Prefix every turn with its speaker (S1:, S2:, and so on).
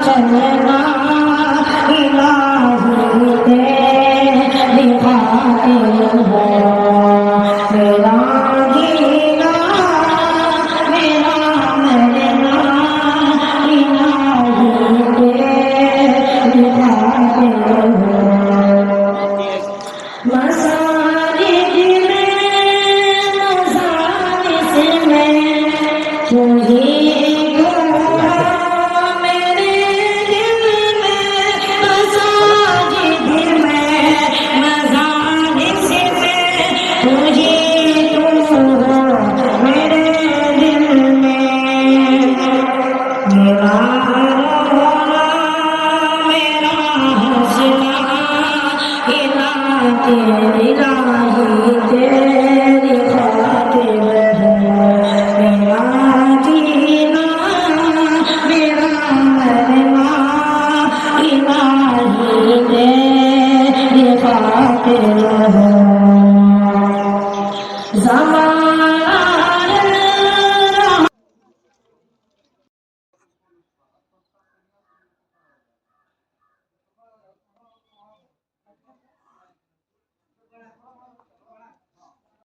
S1: चलना इलाही तेरी खातिर हो मेरा जीना मेरा मरना इलाही तेरी खातिर हो मसाजिद में तुझे तेरी खातिर मेरा जीना मेरा मरना इलाही तेरी खातिर